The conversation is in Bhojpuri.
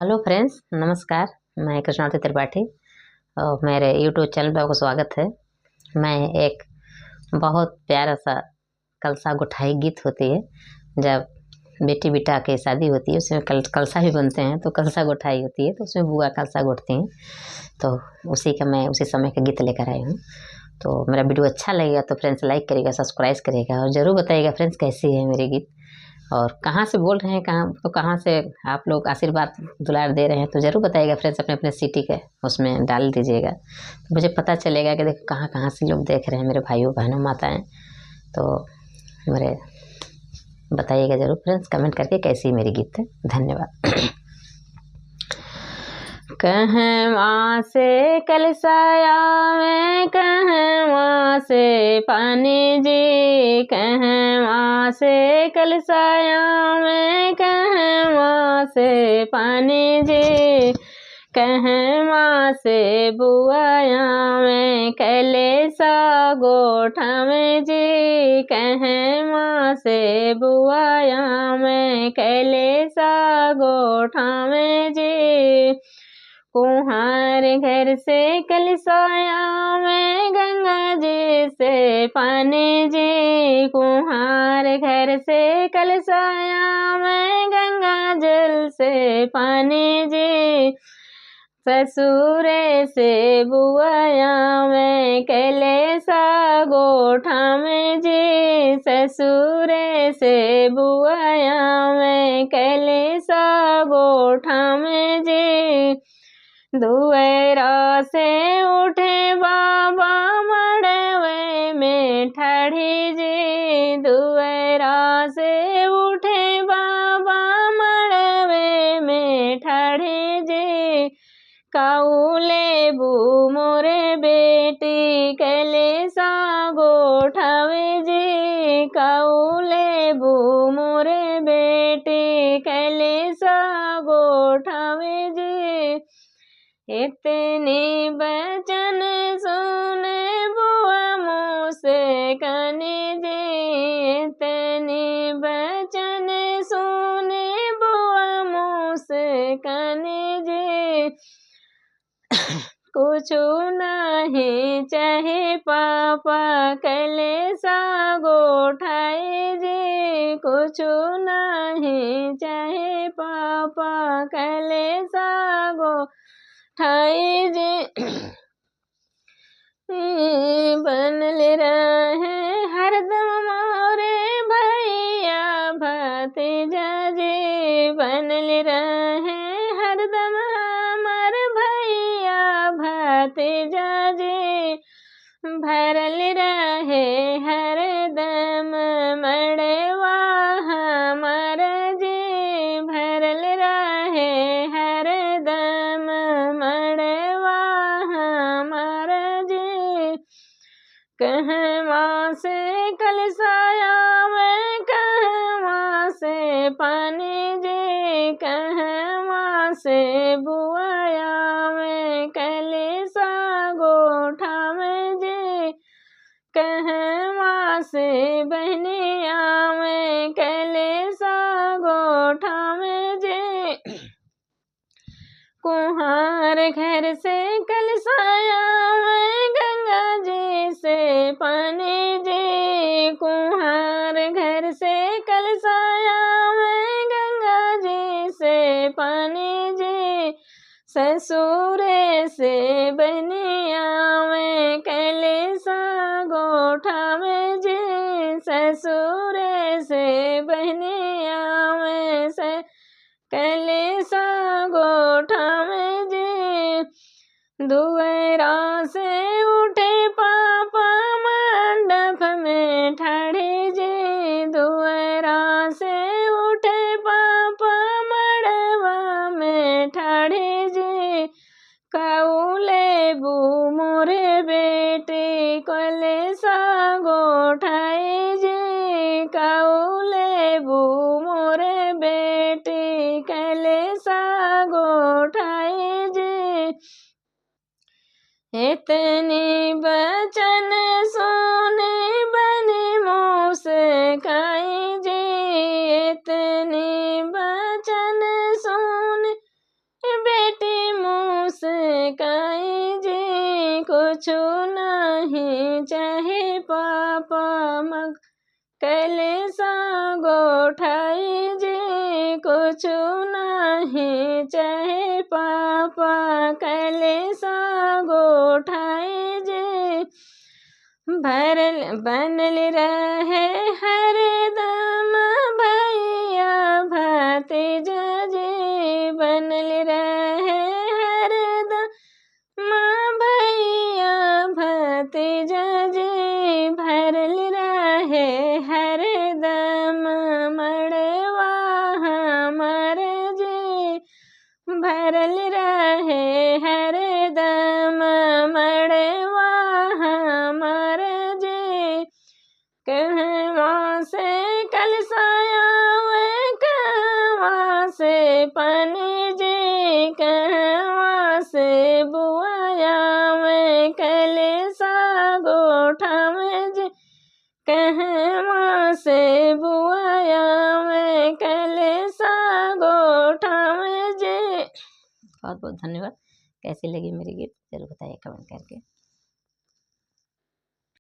हेलो फ्रेंड्स, नमस्कार। मैं कृष्णावती त्रिपाठी और मेरे यूट्यूब चैनल पर आपको स्वागत है। मैं एक बहुत प्यारा सा कलसा गुठाई गीत होती है। जब बेटी बिटा की शादी होती है उसमें कलसा भी बनते हैं, तो कलसा गुठाई होती है, तो उसमें बुआ कलसा गुठती हैं। तो मैं उसी समय का गीत लेकर आई हूँ। तो मेरा वीडियो अच्छा लगेगा तो फ्रेंड्स लाइक करिएगा, सब्सक्राइब करिएगा और ज़रूर बताइएगा फ्रेंड्स कैसी है मेरी गीत और कहाँ से बोल रहे हैं, कहाँ से आप लोग आशीर्वाद दुलार दे रहे हैं, तो ज़रूर बताइएगा फ्रेंड्स। अपने अपने सिटी के उसमें डाल दीजिएगा तो मुझे पता चलेगा कि देखो कहाँ कहाँ से लोग देख रहे हैं, मेरे भाइयों बहनों माताएं। तो मेरे बताइएगा ज़रूर फ्रेंड्स कमेंट करके कैसी मेरी गीत है। धन्यवाद। कहवा से कलसाया में कहवा से पानी जी, कहवा से कलसाया में कहवा से पानी जी, कहवा से बुआया में कलेसा गोठा में जी, कहवा से बुआया में कलेसा गोठा में जी, कुम्हार घर से कलसाया में गंगा जी से पानी जी, कुम्हार घर से कलसाया में गंगा जल से पानी जी, ससुरे से बुआया में कलेसा गोठा में जी, ससुरे से बुआया में कलेसा गोठा में जी, दुएरा से उठे बाबा मड़वे में ठाढ़ी जी, दुएरा से उठे बाबा मड़वे में ठाढ़ी जी, काउले बू मोरे बेटी कलेसा गोठावे जी, काउले बू मोरे बेटी कलेसा गोठावे जी, इतनी बचन सुने बुआ मुँह से कने जी, इतनी बचन सुने बुआ मुँह से कने जी, कुछ नहीं चाहे पापा कलेसा गोठाए जी, कुछ नहीं चाहे पापा कलेसा गोठाए जी, बनल रहे हरदम मोरे भैया भतीजा जी, बनल रहे हरदम हमार भैया भतीजा जी, भरल रहे हरदम मड़वा हमार जी, भरल रहे हरदम मड़वा हमार जी, कहवा से कलसाया में कहवा से पानी जी, कहवा से बुआया में कलेसा गोठा में जी, कहवा से बहनिया में कलेसा गोठा में जी, कुम्हार घर से कलसाया में गंगा जी से पानी जी, कुम्हार घर से कलसाया में गंगा जी से पानी जी, ससुरे से बनिया में कलेसा गोठा में जी, ससुरे से बनिया में से कलेसा गोठा में जी, दुएरा से उठे पापा मंडप में ठाढ़ी जी, दुएरा से उठे पापा मड़वा में ठाढ़ी जी, काउले बू मोरे बेटी कलेसा गोठाई जी, काउले बू मोरे बेटी कलेसा गोठाई जी, इतनी बचन सुने बने मुँह से काई जी, इतनी बचन सुने कुछ नहीं चाहे पापा मग कलेसा गोठाई जी कुछ नहीं चाहे पापा कलेसा गोठाई जी भरल बनल रहे हरदम भैया भतीजा जी बनल रहे हरदम भैया भतीजा जी भरल रहे हरदम मड़वा हमर जी भरल रहे हरदम मड़वा हमर जी कहवा से कलसाया कहवा से पानी जी कहवा से बुआया में कलेसा गोठा में जी कहवा से बुआया में कलेसा गोठा में जी। बहुत बहुत धन्यवाद। कैसी लगी मेरी गीत जरूर बताइए कमेंट करके।